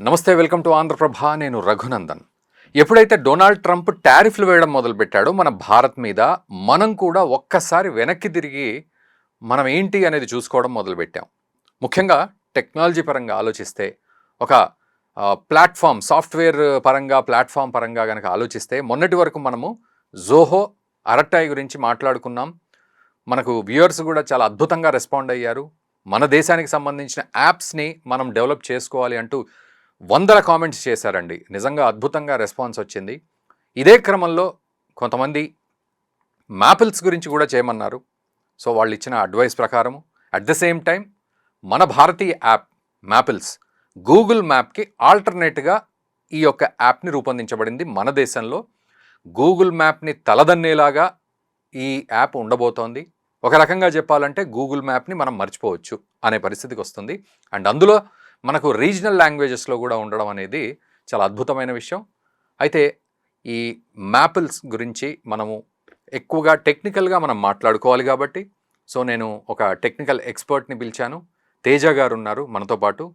నమస్తే, welcome to Andhraprabha. నేను రఘునందన్. ఎప్పుడైతే డొనాల్డ్ ట్రంప్ టారిఫ్లు వేయడం మొదలుపెట్టాడో మన భారత్ మీద, మనం కూడా ఒక్కసారి వెనక్కి తిరిగి మనం ఏంటి అనేది చూసుకోవడం మొదలుపెట్టాం. ముఖ్యంగా టెక్నాలజీ పరంగా ఆలోచిస్తే, ఒక ప్లాట్ఫామ్ సాఫ్ట్వేర్ పరంగా, ప్లాట్ఫామ్ పరంగా కనుక ఆలోచిస్తే, మొన్నటి వరకు మనము జోహో, అరట్టాయ్ గురించి మాట్లాడుకున్నాం. మనకు వ్యూయర్స్ కూడా చాలా అద్భుతంగా రెస్పాండ్ అయ్యారు. మన దేశానికి సంబంధించిన యాప్స్ని మనం డెవలప్ చేసుకోవాలి అంటూ వందల కామెంట్స్ చేశారండి. నిజంగా అద్భుతంగా రెస్పాన్స్ వచ్చింది. ఇదే క్రమంలో కొంతమంది మ్యాపిల్స్ గురించి కూడా చేయమన్నారు. సో వాళ్ళు ఇచ్చిన అడ్వైస్ ప్రకారము, అట్ ద సేమ్ టైం మన భారతీయ యాప్ మ్యాపిల్స్ గూగుల్ మ్యాప్కి ఆల్టర్నేట్గా ఈ యొక్క యాప్ని రూపొందించబడింది మన దేశంలో. గూగుల్ మ్యాప్ని తలదన్నేలాగా ఈ యాప్ ఉండబోతోంది. ఒక రకంగా చెప్పాలంటే గూగుల్ మ్యాప్ని మనం మర్చిపోవచ్చు అనే పరిస్థితికి వస్తుంది. అండ్ అందులో మనకు రీజనల్ లాంగ్వేజెస్లో కూడా ఉండడం అనేది చాలా అద్భుతమైన విషయం. అయితే ఈ మ్యాపిల్స్ గురించి మనము ఎక్కువగా టెక్నికల్గా మనం మాట్లాడుకోవాలి కాబట్టి, సో నేను ఒక టెక్నికల్ ఎక్స్పర్ట్ని పిలిచాను. తేజ గారు ఉన్నారు మనతో పాటు.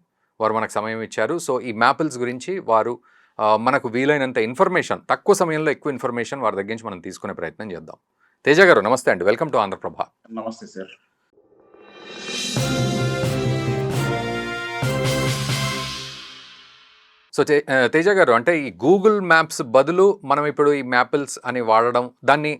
వారు మనకు సమయం ఇచ్చారు. సో ఈ మ్యాపిల్స్ గురించి వారు మనకు వీలైనంత ఇన్ఫర్మేషన్, తక్కువ సమయంలో ఎక్కువ ఇన్ఫర్మేషన్ వారి దగ్గర నుంచి మనం తీసుకునే ప్రయత్నం చేద్దాం. తేజ గారు నమస్తే అండి, వెల్కమ్ టు ఆంధ్రప్రభ. నమస్తే సార్. సో తేజ గారు, అంటే ఈ గూగుల్ మ్యాప్స్ బదులు మనం ఇప్పుడు ఈ మ్యాపిల్స్ అని వాడడం, దాన్ని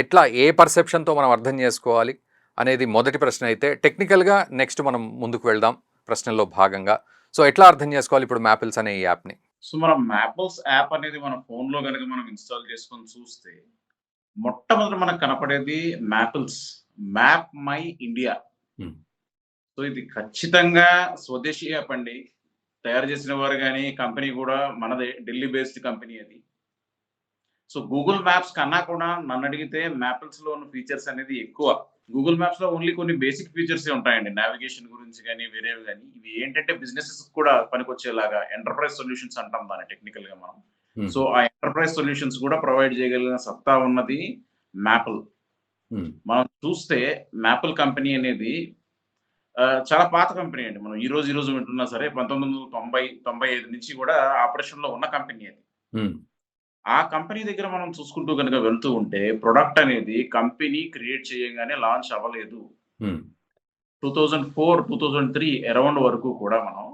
ఎట్లా, ఏ పర్సెప్షన్తో మనం అర్థం చేసుకోవాలి అనేది మొదటి ప్రశ్న అయితే, టెక్నికల్గా నెక్స్ట్ మనం ముందుకు వెళ్దాం ప్రశ్నల్లో భాగంగా. సో ఎట్లా అర్థం చేసుకోవాలి ఇప్పుడు మ్యాపిల్స్ అనే ఈ యాప్ని? సో మనం మ్యాపిల్స్ యాప్ అనేది మన ఫోన్లో కనుక మనం ఇన్స్టాల్ చేసుకొని చూస్తే, మొట్టమొదటి మనకు కనపడేది మ్యాపిల్స్, మ్యాప్ మై ఇండియా. సో ఇది ఖచ్చితంగా స్వదేశీ యాప్ అండి. తయారు చేసిన వారు కానీ కంపెనీ కూడా మనదే, ఢిల్లీ బేస్డ్ కంపెనీ అది. సో గూగుల్ మ్యాప్స్ కన్నా కూడా నన్ను అడిగితే మ్యాపిల్స్లో ఉన్న ఫీచర్స్ అనేది ఎక్కువ. గూగుల్ మ్యాప్స్లో ఓన్లీ కొన్ని బేసిక్ ఫీచర్స్ ఉంటాయండి, నావిగేషన్ గురించి కానీ వేరేవి కానీ. ఇవి ఏంటంటే బిజినెసెస్ కూడా పనికొచ్చేలాగా ఎంటర్ప్రైజ్ సొల్యూషన్స్ అంటాం దాన్ని టెక్నికల్గా మనం. సో ఆ ఎంటర్ప్రైజ్ సొల్యూషన్స్ కూడా ప్రొవైడ్ చేయగలిగిన సత్తా ఉన్నది మ్యాపిల్. మనం చూస్తే మ్యాపిల్ కంపెనీ అనేది చాలా పాత కంపెనీ అండి. మనం ఈ రోజు వింటున్నా సరే 1995 నుంచి కూడా ఆపరేషన్ లో ఉన్న కంపెనీ అది. ఆ కంపెనీ దగ్గర మనం చూసుకుంటూ కనుక వెళ్తూ ఉంటే, ప్రొడక్ట్ అనేది కంపెనీ క్రియేట్ చేయగానే లాంచ్ అవ్వలేదు. 2004, 2003 అరౌండ్ వరకు కూడా మనం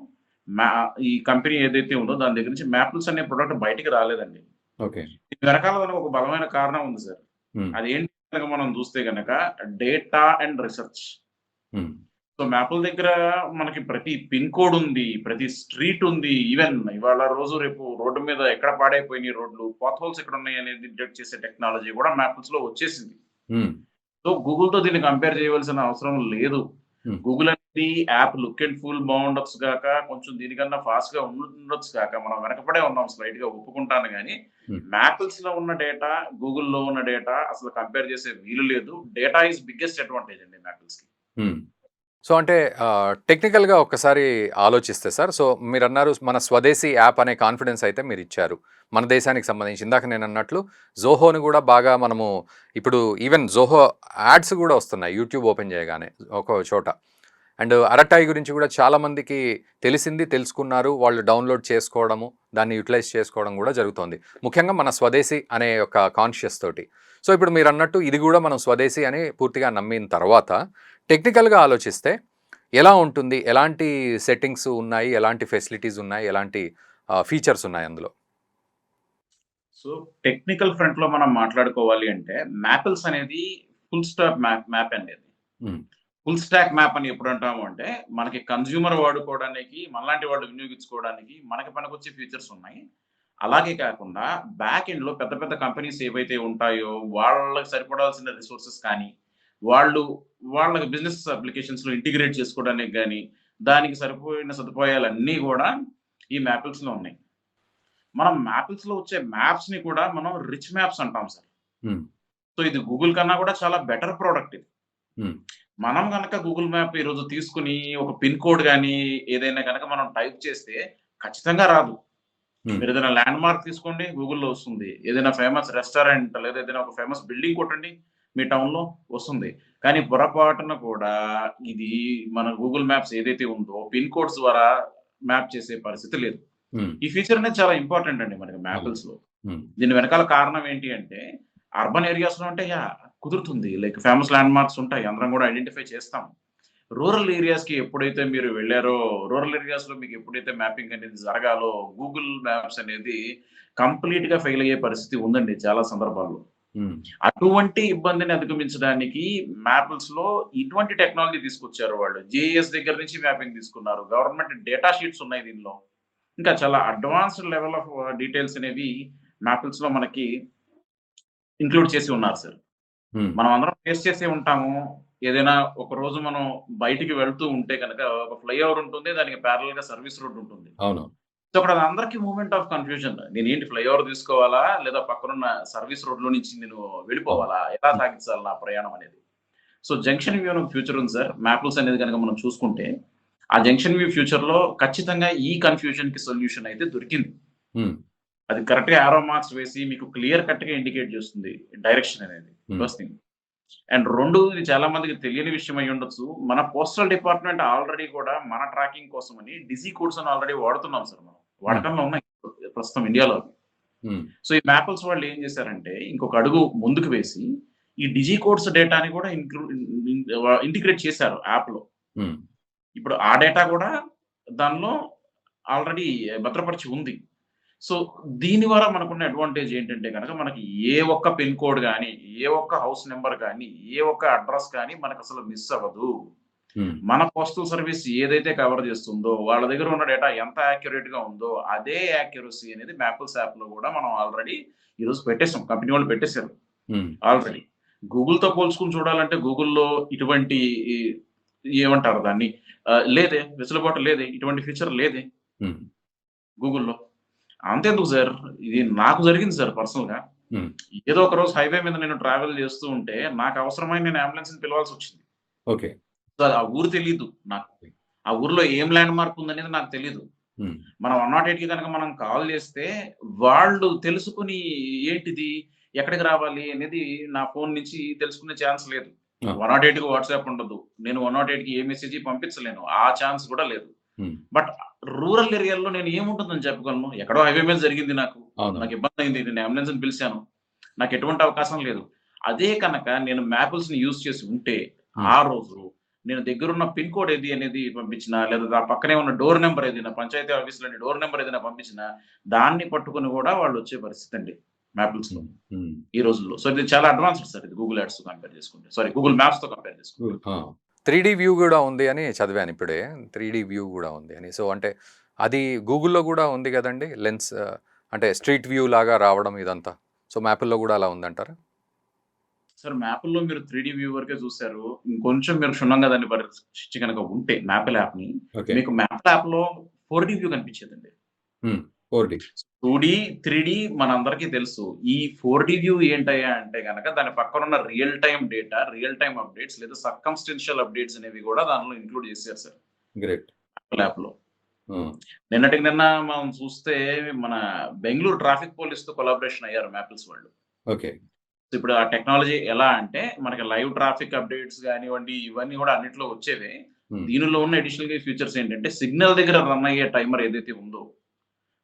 ఈ కంపెనీ ఏదైతే ఉందో దాని దగ్గర నుంచి మ్యాపిల్స్ అనే ప్రొడక్ట్ బయటికి రాలేదండి. వెనకాల ఒక బలమైన కారణం ఉంది సార్. అదేంటి కనుక మనం చూస్తే కనుక data and research. So maple దగ్గర మనకి ప్రతి పిన్ కోడ్ ఉంది, ప్రతి స్ట్రీట్ ఉంది. ఈవెన్ ఇవాళ రోజు రేపు రోడ్డు మీద ఎక్కడ పాడైపోయినాయి రోడ్లు, పాత్ హోల్స్ ఎక్కడ ఉన్నాయి అనేది డిటెక్ట్ చేసే టెక్నాలజీ కూడా మ్యాపిల్స్ లో వచ్చేసింది. సో గూగుల్ తో దీన్ని కంపేర్ చేయవలసిన అవసరం లేదు. గూగుల్ అనేది యాప్ లుక్ అండ్ ఫుల్ బాగుండొచ్చు కాక, కొంచెం దీనికన్నా ఫాస్ట్ గా ఉండొచ్చు కాక, మనం వెనకపడే ఉన్నాం స్లైట్ గా, ఒప్పుకుంటాను. కానీ మ్యాపిల్స్ లో ఉన్న డేటా, గూగుల్లో ఉన్న డేటా అసలు కంపేర్ చేసే వీలు లేదు. డేటా ఈజ్ బిగ్గెస్ట్ అడ్వాంటేజ్ అండి మ్యాపిల్స్ కి. సో అంటే టెక్నికల్గా ఒక్కసారి ఆలోచిస్తే సార్, సో మీరు అన్నారు మన స్వదేశీ యాప్ అనే కాన్ఫిడెన్స్ అయితే మీరు ఇచ్చారు మన దేశానికి సంబంధించి. ఇందాక నేను అన్నట్లు జోహోని కూడా బాగా మనము ఇప్పుడు ఈవెన్ జోహో యాడ్స్ కూడా వస్తున్నాయి యూట్యూబ్ ఓపెన్ చేయగానే ఒక చోట. అండ్ అరట్టాయ్ గురించి కూడా చాలామందికి తెలిసింది, తెలుసుకున్నారు, వాళ్ళు డౌన్లోడ్ చేసుకోవడము, దాన్ని యూటిలైజ్ చేసుకోవడం కూడా జరుగుతుంది, ముఖ్యంగా మన స్వదేశీ అనే ఒక కాన్షియస్ తోటి. సో ఇప్పుడు మీరు అన్నట్టు ఇది కూడా మనం స్వదేశీ అని పూర్తిగా నమ్మిన తర్వాత టెక్నికల్గా ఆలోచిస్తే ఎలా ఉంటుంది, ఎలాంటి సెట్టింగ్స్ ఉన్నాయి, ఎలాంటి ఫెసిలిటీస్ ఉన్నాయి, ఎలాంటి ఫీచర్స్ ఉన్నాయి అందులో? సో టెక్నికల్ ఫ్రంట్ లో మనం మాట్లాడుకోవాలి అంటే, మ్యాపిల్స్ అనేది ఫుల్ స్టాక్ మ్యాప్ అనేది. ఫుల్ స్టాక్ మ్యాప్ అని ఎప్పుడు అంటాము అంటే, మనకి కన్జ్యూమర్ వాడుకోవడానికి, మనలాంటి వాళ్ళు వినియోగించుకోవడానికి మనకి పనికొచ్చే ఫీచర్స్ ఉన్నాయి. అలాగే కాకుండా బ్యాక్ ఎండ్ లో పెద్ద పెద్ద కంపెనీస్ ఏవైతే ఉంటాయో వాళ్ళకి సరిపడాల్సిన రిసోర్సెస్ కానీ, వాళ్ళకి బిజినెస్ అప్లికేషన్స్ లో ఇంటిగ్రేట్ చేసుకోవడానికి కానీ, దానికి సరిపోయిన సదుపాయాలన్నీ కూడా ఈ మ్యాపిల్స్ లో ఉన్నాయి. మనం మ్యాపిల్స్ లో వచ్చే మ్యాప్స్ ని కూడా మనం రిచ్ మ్యాప్స్ అంటాం సార్. సో ఇది గూగుల్ కన్నా కూడా చాలా బెటర్ ప్రోడక్ట్ ఇది. మనం కనుక గూగుల్ మ్యాప్ ఈ రోజు తీసుకుని ఒక పిన్ కోడ్ కానీ ఏదైనా కనుక మనం టైప్ చేస్తే ఖచ్చితంగా రాదు. మీరు ఏదైనా ల్యాండ్ మార్క్ తీసుకోండి, గూగుల్లో వస్తుంది. ఏదైనా ఫేమస్ రెస్టారెంట్ లేదా ఏదైనా ఒక ఫేమస్ బిల్డింగ్ కొట్టండి, మీ టౌన్ లో వస్తుంది. కానీ పొరపాటున కూడా ఇది మన గూగుల్ మ్యాప్స్ ఏదైతే ఉందో పిన్ కోడ్స్ ద్వారా మ్యాప్ చేసే పరిస్థితి లేదు. ఉమ్, ఈ ఫీచర్ అనేది చాలా ఇంపార్టెంట్ అండి మనకి అవును. మ్యాపిల్స్ లో. ఉమ్, దీని వెనకాల కారణం ఏంటి అంటే అర్బన్ ఏరియాస్ లో అంటే కుదురుతుంది, లైక్ ఫేమస్ ల్యాండ్ మార్క్స్ ఉంటాయి, అందరం కూడా ఐడెంటిఫై చేస్తాం. రూరల్ ఏరియాస్ కి ఎప్పుడైతే మీరు వెళ్ళారో, రూరల్ ఏరియాస్ లో మీకు ఎప్పుడైతే మ్యాపింగ్ అనేది జరగాలో, గూగుల్ మ్యాప్స్ అనేది కంప్లీట్ గా ఫెయిల్ అయ్యే పరిస్థితి ఉందండి చాలా సందర్భాల్లో. ఉమ్, అటువంటి ఇబ్బందిని అధిగమించడానికి మ్యాపిల్స్ లో ఇటువంటి టెక్నాలజీ తీసుకొచ్చారు వాళ్ళు. జేఎస్ దగ్గర నుంచి మ్యాపింగ్ తీసుకున్నారు, గవర్నమెంట్ డేటా షీట్స్ ఉన్నాయి దీనిలో. ఇంకా చాలా అడ్వాన్స్డ్ లెవెల్ ఆఫ్ డీటెయిల్స్ అనేవి మ్యాపిల్స్ లో మనకి ఇంక్లూడ్ చేసి ఉన్నారు సార్. ఉమ్, మనం అందరం ఫేస్ చేసే ఉంటాము. ఏదైనా ఒక రోజు మనం బయటికి వెళ్తూ ఉంటే కనుక ఒక ఫ్లైఓవర్ ఉంటుంది, దానికి ప్యారల్ గా సర్వీస్ రోడ్ ఉంటుంది. అవును. సో అక్కడ అందరికి మూమెంట్ ఆఫ్ కన్ఫ్యూజన్, నేను ఏంటి ఫ్లైఓవర్ తీసుకోవాలా లేదా పక్కనున్న సర్వీస్ రోడ్ లో నుంచి నేను అవును. వెళ్ళిపోవాలా, ఎలా ఉమ్, సాగించాలి నా ప్రయాణం అనేది. సో జంక్షన్ వ్యూ అని ఫ్యూచర్ ఉంది సార్ మ్యాప్స్ అనేది కనుక మనం చూసుకుంటే, ఆ జంక్షన్ వ్యూ ఫ్యూచర్ లో ఖచ్చితంగా ఈ కన్ఫ్యూజన్ కి సొల్యూషన్ అయితే దొరికింది. ఉమ్, అది కరెక్ట్ గా ఆరో మార్క్స్ వేసి మీకు క్లియర్ కట్ గా ఇండికేట్ చేస్తుంది డైరెక్షన్ అనేది, ఉమ్, ఫస్ట్ థింగ్. అండ్ రెండు, ఇది చాలా మందికి తెలియని విషయం అయి ఉండొచ్చు, మన పోస్టల్ డిపార్ట్మెంట్ ఆల్రెడీ కూడా మన ట్రాకింగ్ కోసం అని డిజీ కోడ్స్ అని ఆల్రెడీ వాడుతున్నాం సార్ మనం. ఉమ్, వాడకంలో ఉన్నాయి ప్రస్తుతం ఇండియాలో. ఉమ్, సో ఈ మ్యాపిల్స్ వాళ్ళు ఏం చేశారంటే ఇంకొక అడుగు ముందుకు వేసి ఈ డిజీ కోడ్స్ డేటాని కూడా ఇంటిగ్రేట్ చేశారు యాప్ లో. ఉమ్, ఇప్పుడు ఆ డేటా కూడా దానిలో ఆల్రెడీ భద్రపరిచి ఉంది. సో దీని వల్ల మనకున్న అడ్వాంటేజ్ ఏంటంటే కనుక మనకి ఏ ఒక్క పిన్ కోడ్ కానీ, ఏ ఒక్క హౌస్ నెంబర్ కానీ, ఏ ఒక్క అడ్రస్ కానీ మనకు అసలు మిస్ అవ్వదు. ఉమ్, మన పోస్టల్ సర్వీస్ ఏదైతే కవర్ చేస్తుందో, వాళ్ళ దగ్గర ఉన్న డేటా ఎంత యాక్యురేట్ గా ఉందో అదే యాక్యురసీ అనేది మ్యాపిల్స్ యాప్ లో కూడా మనం ఆల్రెడీ ఈరోజు పెట్టేసాం, కంపెనీ వాళ్ళు పెట్టేశారు ఉమ్, ఆల్రెడీ. గూగుల్ తో పోల్చుకుని చూడాలంటే గూగుల్లో ఇటువంటి ఏమంటారు దాన్ని, లేదే, వెసులుబాటు లేదే, ఇటువంటి ఫీచర్ లేదే ఉమ్, గూగుల్లో. అంతెందుకు సార్, ఇది నాకు జరిగింది సార్ పర్సనల్ గా. ఉమ్, ఏదో ఒక రోజు హైవే మీద నేను ట్రావెల్ చేస్తూ ఉంటే నాకు అవసరమైన నేను అంబులెన్స్ పిలవాల్సి వచ్చింది. ఓకే. సో ఆ ఊరు తెలియదు నాకు, ఆ ఊర్లో ఏం ల్యాండ్ మార్క్ ఉందనేది నాకు తెలియదు. ఉమ్, మనం 108 కి కనుక మనం కాల్ చేస్తే వాళ్ళు తెలుసుకుని ఏంటిది, ఎక్కడికి రావాలి అనేది నా ఫోన్ నుంచి తెలుసుకునే ఛాన్స్ లేదు. ఆ, 108 కి వాట్సాప్ ఉండదు, నేను 108 కి ఏ మెసేజ్ పంపించలేను, ఆ ఛాన్స్ కూడా లేదు. ఉమ్, బట్ రూరల్ ఏరియాలో నేను ఏముంటుందని చెప్పగలను, ఎక్కడో హైవే మీద జరిగింది నాకు, అవును. నాకు ఇబ్బంది అయింది, నేను అంబులెన్స్ పిలిచాను, నాకు ఎటువంటి అవకాశం లేదు. అదే కనుక నేను మ్యాపిల్స్ ని యూజ్ చేసి ఉంటే ఉమ్, ఆ రోజు నేను దగ్గరున్న పిన్ కోడ్ ఏది అనేది పంపించినా, లేదా ఆ పక్కనే ఉన్న డోర్ నెంబర్ ఏదైనా, పంచాయతీ ఆఫీసులోని డోర్ నెంబర్ ఏదైనా పంపించినా దాన్ని పట్టుకుని కూడా వాళ్ళు వచ్చే పరిస్థితి అండి మ్యాపిల్స్ లో ఉమ్, ఉమ్, ఈ రోజుల్లో. సో ఇది చాలా అడ్వాన్స్డ్ సార్, ఇది గూగుల్ యాడ్స్ తో కంపేర్ చేసుకుంటే, సారీ గూగుల్ మ్యాప్స్ తో కంపేర్ చేసుకుంటే. ఆ. 3D వ్యూ కూడా ఉంది అని చదివాను ఇప్పుడే. 3D వ్యూ కూడా ఉంది అని. సో అంటే అది గూగుల్‌లో కూడా ఉంది కదండీ! లెన్స్ అంటే స్ట్రీట్ వ్యూ లాగా రావడం ఇదంతా. సో మ్యాపుల్లో కూడా అలా ఉందంటారా? సార్ మ్యాప్‌లో మీరు 3డీ వ్యూ వరకే చూసారు. ఇంకొంచెం మీరు క్షుణ్ణంగా దాన్ని పరీక్షించి గనక ఉంటే మ్యాపిల్ యాప్‌ని, ఓకే. మీకు మ్యాపిల్ యాప్‌లో 4డీ వ్యూ కనిపించేదండి. హ్మ్. 4D. 2డీ, 3డీ మనందరికీ తెలుసు. ఈ 4డీ వ్యూ ఏంటయ్యా అంటే గనక దాని పక్కనున్న real time data, real time updates లేదా సర్కమ్‌స్టెన్షియల్ అప్డేట్స్ అనేవి కూడా దానిలో ఇంక్లూడ్ చేశారు సార్ గ్రేట్. మ్యాపిల్ యాప్‌లో. హ్మ్. నిన్నటికి నిన్న మనం చూస్తే మన బెంగుళూరు ట్రాఫిక్ పోలీస్‌తో కొలాబరేషన్ అయ్యారు మ్యాపిల్స్ వాళ్ళు. ఓకే. ఇప్పుడు ఆ టెక్నాలజీ ఎలా అంటే మనకి లైవ్ ట్రాఫిక్ అప్డేట్స్ గానివ్వండి, ఇవన్నీ కూడా అన్నిట్లో వచ్చేవే. హ్మ్. దీనిలో ఉన్న అడిషనల్‌గా ఫీచర్స్ ఏంటంటే సిగ్నల్ దగ్గర రన్ అయ్యే టైమర్ ఏదైతే ఉందో,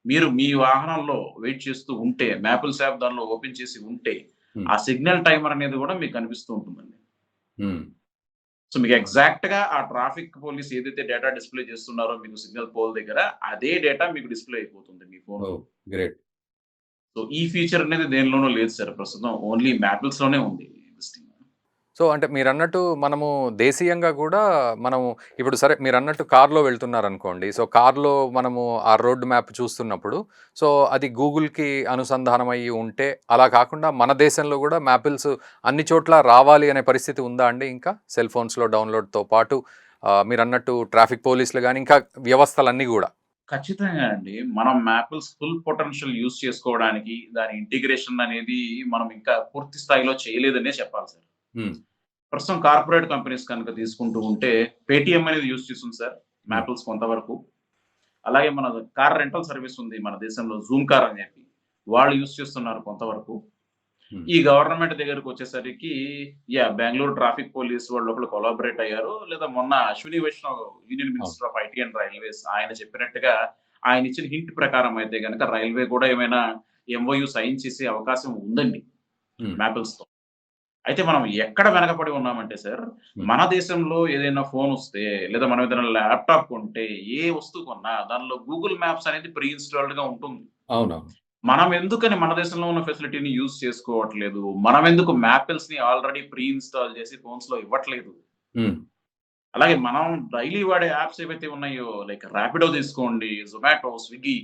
మీరు మీ వాహనంలో వెయిట్ చేస్తూ ఉంటే, మ్యాపిల్స్ యాప్ దానిలో ఓపెన్ చేసి ఉంటే, హ్మ్. ఆ సిగ్నల్ టైమర్ అనేది కూడా మీకు కనిపిస్తూ ఉంటుందండి. హ్మ్. సో మీకు ఎగ్జాక్ట్‌గా ఆ ట్రాఫిక్ పోలీస్ ఏదైతే డేటా డిస్‌ప్లే చేస్తున్నారో మీకు సిగ్నల్ పోల్ దగ్గర, అదే డేటా మీకు డిస్‌ప్లే అయిపోతుంది మీ ఫోన్‌లో. ఓహ్! గ్రేట్. సో ఈ ఫీచర్ అనేది దేనిలోనూ లేదు సార్ ప్రస్తుతం. ఓన్లీ మ్యాపిల్స్‌లోనే ఉంది ఎగ్జిస్టింగ్. సో అంటే మీరన్నట్టు మనము దేశీయంగా కూడా మనము ఇప్పుడు సరే మీరన్నట్టు కార్‌లో వెళ్తున్నారనుకోండి. సో కార్‌లో మనము ఆ రోడ్ మ్యాప్ చూస్తున్నప్పుడు సో అది గూగుల్‌కి అనుసంధానం అయ్యి ఉంటే అలా కాకుండా మన దేశంలో కూడా మ్యాపిల్స్ అన్ని చోట్ల రావాలి అనే పరిస్థితి ఉందా అండి ఇంకా? సెల్ ఫోన్స్‌లో డౌన్‌లోడ్‌తో పాటు మీరన్నట్టు ట్రాఫిక్ పోలీసులు గాని ఇంకా వ్యవస్థలన్నీ గూడా. ఖచ్చితంగా అండి. మనం మ్యాపిల్స్ ఫుల్ పొటెన్షియల్ యూజ్ చేసుకోవడానికి దాని ఇంటిగ్రేషన్ అనేది మనం ఇంకా పూర్తి స్థాయిలో చేయలేదనే చెప్పాలి సార్. హ్మ్. ప్రస్తుతం కార్పొరేట్ కంపెనీస్ కనుక తీసుకుంటూ ఉంటే పేటీఎం అనేది యూజ్ చేస్తుంది సార్ హ్మ్. మ్యాపిల్స్ కొంతవరకు. అలాగే మన కార్ రెంటల్ సర్వీస్ ఉంది మన దేశంలో, జూమ్ కార్ అని చెప్పి. వాళ్ళు యూజ్ చేస్తున్నారు కొంతవరకు. హ్మ్. ఈ గవర్నమెంట్ దగ్గరికి వచ్చేసరికి బెంగుళూరు ట్రాఫిక్ పోలీస్ వాళ్ళు ఒకళ్ళు కొలాబరేట్ అయ్యారు. లేదా మొన్న అశ్విని వైష్ణవ్ యూనియన్ అవును. Minister of IT and railways ఆయన చెప్పినట్టుగా ఆయన ఇచ్చిన హింట్ ప్రకారం అయితే గనక రైల్వే కూడా ఏమైనా ఎంఓయూ సైన్ చేసే అవకాశం ఉందండి హ్మ్. మ్యాపిల్స్‌తో. అయితే మనం ఎక్కడ వెనకబడి ఉన్నామంటే సార్, హ్మ్. మన దేశంలో ఏదైనా ఫోన్ వస్తే లేదా మనం ఏదైనా ల్యాప్‌టాప్ కొంటే ఏ వస్తువు కొన్నా దానిలో గూగుల్ మ్యాప్స్ అనేది ప్రీ ఇన్‌స్టాల్డ్‌గా ఉంటుంది. అవునవును. మనం ఎందుకని మన దేశంలో ఉన్న ఫెసిలిటీని యూజ్ చేసుకోవట్లేదు? మనం ఎందుకు మ్యాపిల్స్‌ని ఆల్రెడీ ప్రీ ఇన్‌స్టాల్ చేసి ఫోన్స్‌లో ఇవ్వట్లేదు? హ్మ్. అలాగే మనం డైలీ వాడే యాప్స్ ఏవైతే ఉన్నాయో లైక్ రాపిడో తీసుకోండి, జొమాటో, స్విగ్గీ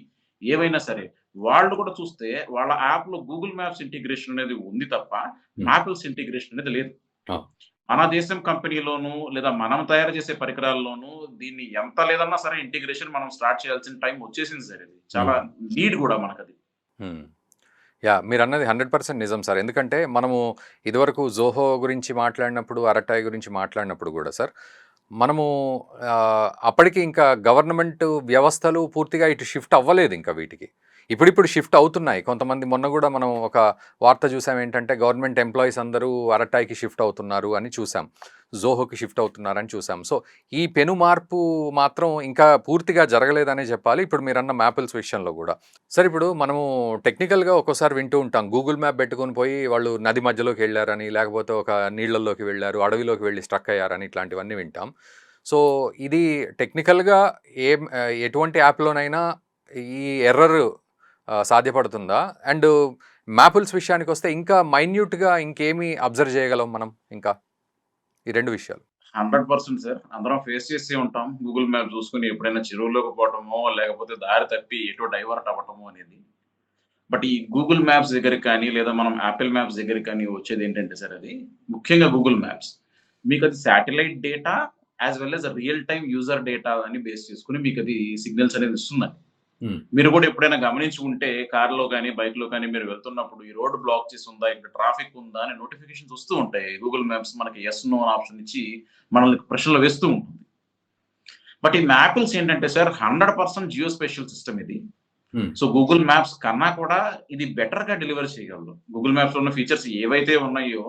ఏవైనా సరే, వాళ్ళు కూడా చూస్తే వాళ్ళ యాప్‌లో గూగుల్ మ్యాప్స్ ఇంటిగ్రేషన్ అనేది ఉంది తప్ప, హ్మ్. మ్యాపిల్స్ ఇంటిగ్రేషన్ అనేది లేదు. అవును. మన దేశం కంపెనీలోను లేదా మనం తయారు చేసే పరికరాల్లోనూ దీన్ని ఎంత లేదన్నా సరే ఇంటిగ్రేషన్ మనం స్టార్ట్ చేయాల్సిన టైం వచ్చేసింది సార్ ఇది. చాలా హ్మ్. నీడ్ గూడా మనకది. హ్మ్. మీరన్నది 100% నిజం సార్. ఎందుకంటే మనము ఇదివరకు జోహో గురించి మాట్లాడినప్పుడు, అరటాయ్ గురించి మాట్లాడినప్పుడు గూడా సార్, మనము అప్పటికి ఇంకా గవర్నమెంట్ వ్యవస్థలు పూర్తిగా ఇటు షిఫ్ట్ అవ్వలేదింక వీటికి. ఇప్పుడిప్పుడు షిఫ్ట్ అవుతున్నాయి. కొంతమంది మొన్న గూడా మనం ఒక వార్త చూసాం ఏంటంటే, గవర్నమెంట్ ఎంప్లాయీస్ అందరూ అరటాయ్‌కి షిఫ్ట్ అవుతున్నారు అని చూసాం. జోహోకి షిఫ్ట్ అవుతున్నారని చూసాం. సో, ఈ పెను మార్పు మాత్రం ఇంకా పూర్తిగా జరగలేదనే చెప్పాలి. ఇప్పుడు మీరన్న మ్యాపిల్స్ విషయంలో గూడా. సార్ ఇప్పుడు మనము టెక్నికల్‌గా ఒక్కోసారి వింటూ ఉంటాం. గూగుల్ మ్యాప్ పెట్టుకొని పోయి వాళ్ళు నది మధ్యలోకెళ్లారని, లేకపోతే ఒక నీళ్ళల్లోకి వెళ్లారు, అడవిలోకి వెళ్లి స్ట్రక్ అయ్యారని ఇట్లాంటివన్నీ వింటాం. సో, ఇది టెక్నికల్‌గా ఎటువంటి యాప్‌లోనైనా ఈ ఎర్రర్ సాధ్యపడుతుందా? అండ్ మ్యాపిల్స్ విషయానికొస్తే ఇంకా మైన్యూట్‌గా ఇంకేమి అబ్జర్వ్ చేయగలం మనం ఇంకా? ఈ 2 విషయాలు. 100% సార్. అందరం ఫేస్ చేసే ఉంటాం. గూగుల్ మ్యాప్ చూసుకొని ఎప్పుడైనా చెరువులోకి పోవటమో, లేకపోతే దారి తప్పి ఎటో డైవర్ట్ అవ్వటమో అనేది. బట్ ఈ గూగుల్ మ్యాప్స్ దగ్గరికి కానీ, లేదా మనం యాపిల్ మ్యాప్స్ దగ్గరికి కానీ వచ్చేదేంటంటే సార్ అది, ముఖ్యంగా గూగుల్ మ్యాప్స్. మీకది satellite data as well as real time user data అని బేస్ చేసుకొని మీకది సిగ్నల్స్ అనేది ఇస్తుందండి. హ్మ్. మీరు కూడా ఎప్పుడైనా గమనించి ఉంటే కార్‌లో గాని, బైక్‌లో గాని మీరు వెళ్తున్నప్పుడు ఈ రోడ్ బ్లాక్ చేసి ఉందా? ఇక్కడ ట్రాఫిక్ ఉందా? అని నోటిఫికేషన్స్ వస్తూ ఉంటాయి. గూగుల్ మ్యాప్స్ మనకి యెస్, నో అని ఆప్షన్ ఇచ్చి మనల్ని ప్రశ్నలు వేస్తూ ఉంటుంది. బట్ ఈ మ్యాపిల్స్ ఏంటంటే సార్ 100% జియోస్పేషియల్ సిస్టమ్ ఇది. హ్మ్. సో, గూగుల్ మ్యాప్స్ కన్నా కూడా ఇది బెటర్‌గా డెలివర్ చేయగలదు. గూగుల్ మ్యాప్స్‌లో ఉన్న ఫీచర్స్ ఏవైతే ఉన్నాయో,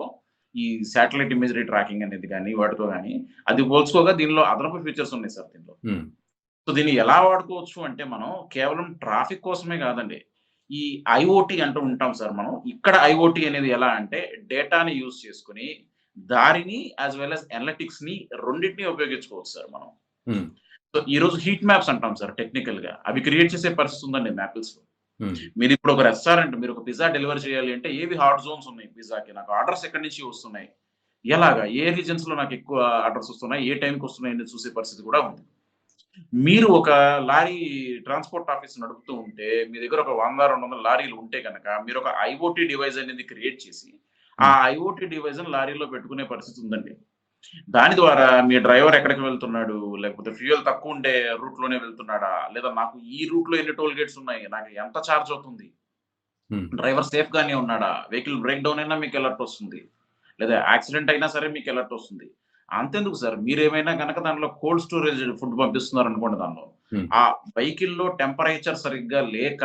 ఈ శాటిలైట్ ఇమేజరీ ట్రాకింగ్ అనేది గాని, వాటితో గాని అది పోల్చుకోగా దీనిలో అదనపు ఫీచర్స్ ఉన్నాయి సార్ దీనిలో. హ్మ్. సో, దీన్ని ఎలా వాడుకోవచ్చు అంటే మనం కేవలం ట్రాఫిక్ కోసమే కాదండి. ఈ ఐఓటీ అంటూ ఉంటాం సార్ మనం. ఇక్కడ ఐఓటీ అనేది ఎలా అంటే డేటాని యూజ్ చేసుకొని దారిని యాస్ వెల్ యాస్ అనలిటిక్స్‌ని రెండిటిని ఉపయోగించుకోవచ్చు సార్ మనం. హ్మ్. సో, ఈరోజు హీట్ మ్యాప్స్ అంటాం సార్ టెక్నికల్‌గా. అవి క్రియేట్ చేసే పరిస్థితి ఉందండి మ్యాపిల్స్‌లో. హ్మ్. మీరిప్పుడు ఒక రెస్టారెంట్ మీరు ఒక పిజ్జా డెలివరీ చేయాలి అంటే ఏవి హాట్ జోన్స్ ఉన్నాయి పిజ్జాకి. నాకు ఆర్డర్స్ ఎక్కడి నుంచి వస్తున్నాయి? ఎలాగా? ఏ రీజియన్స్‌లో నాకు ఎక్కువ ఆర్డర్స్ వస్తున్నాయి? ఏ టైంకి వస్తున్నాయి? అనేది చూసే పరిస్థితి కూడా ఉంది. మీరు ఒక లారీ ట్రాన్స్‌పోర్ట్ ఆఫీస్ నడుపుతూ ఉంటే, మీ దగ్గర ఒక 100, 200 లారీలు ఉంటే గనక, మీరొక ఐఓటీ డివైస్ అనేది క్రియేట్ చేసి, ఆ హ్మ్. ఐఓటీ డివైస్‌ని లారీలో పెట్టుకునే పరిస్థితి ఉందండి. దాని ద్వారా మీ డ్రైవర్ ఎక్కడికి వెళ్తున్నాడు? లేకపోతే ఫ్యూయల్ తక్కువుండే రూట్‌లోనే వెళ్తున్నాడా? లేదా నాకు ఈ రూట్‌లో ఎన్ని టోల్ గేట్స్ ఉన్నాయి? నాకు ఎంత చార్జ్ అవుతుంది? హ్మ్. డ్రైవర్ సేఫ్‌గానే ఉన్నాడా? వెహికల్ బ్రేక్ డౌన్ అయినా మీకు అలర్ట్ వస్తుంది. లేదా యాక్సిడెంట్ అయినా సరే మీకు అలర్ట్ వస్తుంది. అంతెందుకు సార్ మీరేమైనా గనక దాంట్లో కోల్డ్ స్టోరేజ్ ఫుడ్ పంపిస్తున్నారనుకోండి దానిలో. హ్మ్. ఆ వెహికల్‌లో టెంపరేచర్ సరిగ్గా లేక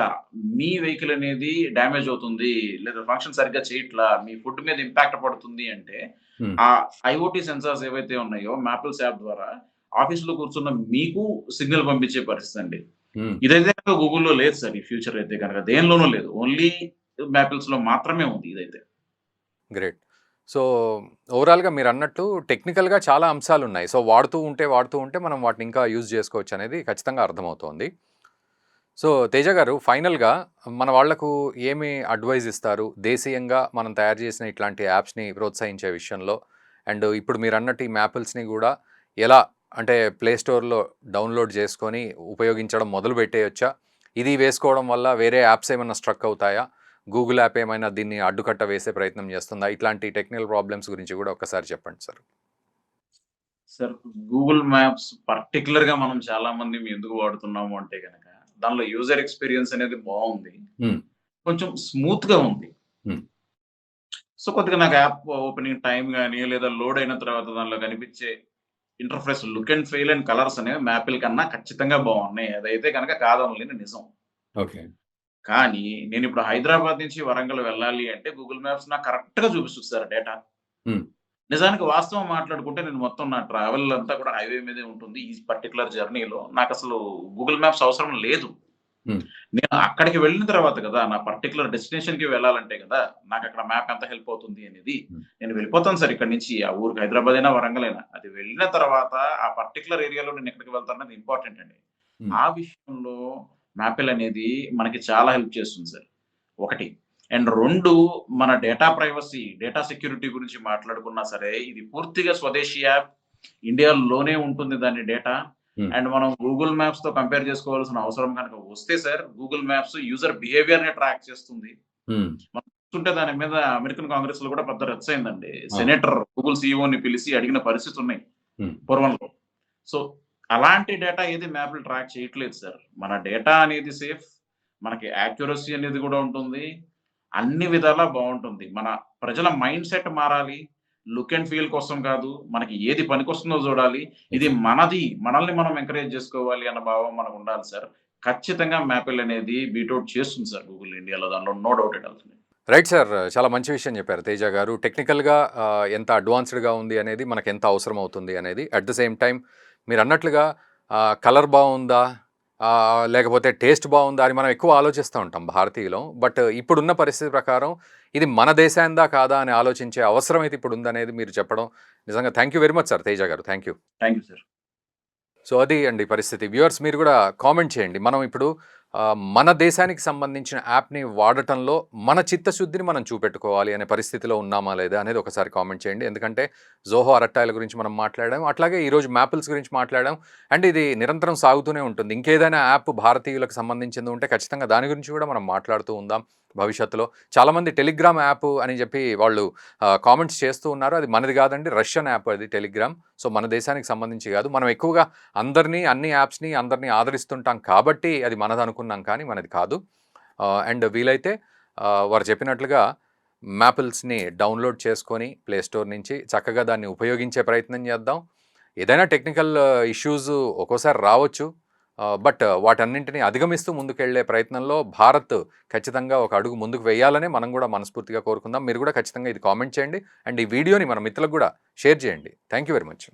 మీ వెహికల్ అనేది డ్యామేజ్ అవుతుంది. లేదా ఫంక్షన్ సరిగ్గా చేయట్లా. మీ ఫుడ్ మీద ఇంపాక్ట్ పడుతుంది అంటే హ్మ్. ఆ ఐఓటీ సెన్సార్స్ ఏవైతే ఉన్నాయో మ్యాపిల్స్ యాప్ ద్వారా ఆఫీస్‌లో కూర్చున్న మీకు సిగ్నల్ పంపించే పరిస్థితండి. హ్మ్. ఇదైతే గనుక గూగుల్‌లో లేదు సార్ ఈ ఫ్యూచర్ అయితే గనక. దేనిలోనూ లేదు. ఓన్లీ మ్యాపిల్స్‌లో మాత్రమే ఉంది ఇదైతే. గ్రేట్. సో, ఓవరాల్‌గా మీరన్నట్టు టెక్నికల్‌గా చాలా అంశాలున్నాయి. సో, వాడుతూ ఉంటే మనం వాటిని ఇంకా యూజ్ చేసుకోవచ్చనేది ఖచ్చితంగా అర్థమవుతోంది. సో, తేజ గారు ఫైనల్‌గా మన వాళ్ళకు ఏమి అడ్వైజ్ ఇస్తారు? దేశీయంగా మనం తయారు చేసిన ఇట్లాంటి యాప్స్‌ని ప్రోత్సహించే విషయంలో. అండ్ ఇప్పుడు మీరన్నట్టు ఈ మ్యాపిల్స్‌ని గూడా ఎలా అంటే ప్లే స్టోర్‌లో డౌన్‌లోడ్ చేసుకొని ఉపయోగించడం మొదలుపెట్టేయొచ్చా? ఇది వేసుకోవడం వల్ల వేరే యాప్స్ ఏమన్నా స్ట్రక్ అవుతాయా? గూగుల్ యాప్ ఏమైనా దీన్ని అడ్డుకట్ట వేసే ప్రయత్నం చేస్తుందా? ఇట్లాంటి టెక్నికల్ ప్రాబ్లమ్స్ గురించి గూడా ఒక్కసారి చెప్పండి సార్. సార్ గూగుల్ మ్యాప్స్ పర్టిక్యులర్‌గా మనం చాలా మంది ఎందుకు వాడుతున్నాము అంటే గనక, దానిలో యూజర్ ఎక్స్‌పీరియన్స్ అనేది బావుంది. హ్మ్. కొంచెం స్మూత్‌గా ఉంది. హ్మ్. సో, కొద్దిగా నాకు యాప్ ఓపెనింగ్ టైమ్ గాని, లేదా లోడ్ అయిన తర్వాత దానిలో కనిపించే interface look and feel and colours అనేవి మ్యాపిల్ కన్నా ఖచ్చితంగా బావున్నాయి. అదైతే గనక కాదనలేని నిజం. ఓకే. కానీ నేనిప్పుడు హైదరాబాద్ నుంచి వరంగల్ వెళ్ళాలి అంటే గూగుల్ మ్యాప్స్ నాకు కరెక్ట్‌గా చూపిస్తది సార్ డేటా. హ్మ్. నిజానికి వాస్తవం మాట్లాడుకుంటే నేను మొత్తం నా ట్రావెల్ అంతా కూడా హైవే మీదే ఉంటుంది. ఈ పర్టిక్యులర్ జర్నీలో నాకసలు గూగుల్ మ్యాప్స్ అవసరం లేదు. హ్మ్. నేను అక్కడికి వెళ్ళిన తర్వాత కదా! నా పర్టిక్యులర్ డెస్టినేషన్‌కి వెళ్ళాలంటే కదా! నాకక్కడ మ్యాప్ ఎంత హెల్ప్ అవుతుంది అనేది. హ్మ్. నేను వెళ్ళిపోతాను సార్ ఇక్కడి నుంచి. ఆ ఊరికి హైదరాబాద్ అయినా, వరంగల్ అయినా. అది వెళ్ళిన తర్వాత ఆ పర్టిక్యులర్ ఏరియాలో నేను ఎక్కడికి వెళ్తానన్నది ఇంపార్టెంట్ అండి. హ్మ్. ఆ విషయంలో మ్యాపెల్ అనేది మనకి చాలా హెల్ప్ చేస్తుంది సార్. ఒకటి. అండ్ 2 మన డేటా ప్రైవసీ, డేటా సెక్యూరిటీ గురించి మాట్లాడుకున్నా సరే, ఇది పూర్తిగా స్వదేశీ యాప్. ఇండియాలోనే ఉంటుంది దాని డేటా. హ్మ్. అండ్ మనం గూగుల్ మ్యాప్స్‌తో కంపేర్ చేసుకోవాల్సిన అవసరం గనక వస్తే సార్, గూగుల్ మ్యాప్స్ యూజర్ బిహేవియర్‌ని ట్రాక్ చేస్తుంది. హ్మ్. మనం చూస్తుంటే దాని మీద అమెరికన్ కాంగ్రెస్‌లో కూడా పెద్ద రచ్చ అయిందండి. ఆ! సెనేటర్ గూగుల్ సీఈఓని పిలిసి అడిగిన పరిస్థితులున్నాయి హ్మ్. పూర్వంలో. సో, అలాంటి డేటా ఏది మ్యాప్‌లు ట్రాక్ చేయట్లేదు సార్. మన డేటా అనేది సేఫ్. మనకి యాక్యురసీ అనేది గూడా ఉంటుంది. అన్ని విధాలా బావుంటుంది. మన ప్రజల మైండ్ సెట్ మారాలి. లుక్ అండ్ ఫీల్ కోసం కాదు. మనకి ఏది పనికొస్తుందో జూడాలి. ఇది ఎగ్జాక్ట్. మనది. మనల్ని మనం ఎంకరేజ్ జేసుకోవాలి అన్న భావం మనకుండాలి సార్. ఖచ్చితంగా మ్యాపిల్ అనేది బీట్ ఔట్ చేస్తుంది సార్ గూగుల్ ఇండియాలో. దాంట్లో no doubt at all. Right sir. చాలా మంచి విషయం చెప్పారు తేజ గారు. టెక్నికల్‌గా ఎంత అడ్వాన్స్‌డ్‌గా ఉంది అనేది, మనకెంత అవసరం అవుతుంది అనేది. అట్ ద సేమ్ టైమ్ మీరన్నట్లుగా కలర్ బావుందా? లేకపోతే టేస్ట్ బావుందా? అని మనం ఎక్కువ ఆలోచిస్తూ ఉంటాం భారతీయులం. బట్ ఇప్పుడున్న పరిస్థితి ప్రకారం ఇది మన దేశానిదా కాదా అని ఆలోచించే అవసరం అయితే ఇప్పుడుందనేది మీరు చెప్పడం నిజంగా thank you very much sir Teja గారు. Thank you. Thank you sir. So అది అండి పరిస్థితి. వ్యూవర్స్ మీరు కూడా కామెంట్ చేయండి. మనం ఇప్పుడు మన దేశానికి సంబంధించిన యాప్‌ని వాడటంలో మన చిత్తశుద్ధిని మనం చూపెట్టుకోవాలి అనే పరిస్థితిలో ఉన్నామా లేదా అనేది ఒకసారి కామెంట్ చేయండి. ఎందుకంటే జోహో అరట్టాయిల గురించి మనం మాట్లాడాం. అట్లాగే ఈరోజు మ్యాపిల్స్ గురించి మాట్లాడాం. అండ్ ఇది నిరంతరం సాగుతూనే ఉంటుంది. ఇంకేదైనా యాప్ భారతీయులకు సంబంధించింది ఉంటే ఖచ్చితంగా దాని గురించి కూడా మనం మాట్లాడుతూ ఉందాం భవిష్యత్తులో. చాలామంది టెలిగ్రామ్ యాప్ అని చెప్పి వాళ్ళు కామెంట్స్ చేస్తూ ఉన్నారు. అది మనది కాదండి. రష్యన్ యాప్ అది టెలిగ్రామ్. సో మన దేశానికి సంబంధించి కాదు. మనం ఎక్కువగా అందరినీ, అన్ని యాప్స్‌ని అందరిని ఆదరిస్తుంటాం కాబట్టి అది మనదనుకున్నాం కానీ మనది కాదు. అండ్ వీలైతే వారు చెప్పినట్లుగా మ్యాపిల్స్‌ని డౌన్‌లోడ్ చేసుకొని ప్లే స్టోర్ నుంచి చక్కగా దాన్ని ఉపయోగించే ప్రయత్నం చేద్దాం. ఏదైనా టెక్నికల్ ఇష్యూస్ ఒక్కోసారి రావచ్చు. బట్ వాటన్నింటిని అధిగమిస్తూ ముందుకెళ్ళే ప్రయత్నంలో భారత్ ఖచ్చితంగా ఒక అడుగు ముందుకు వేయాలనే మనం కూడా మనస్ఫూర్తిగా కోరుకుందాం. మీరు కూడా ఖచ్చితంగా ఇది కామెంట్ చేయండి. అండ్ ఈ వీడియోని మన మిత్రులకు కూడా షేర్ చేయండి. Thank you very much.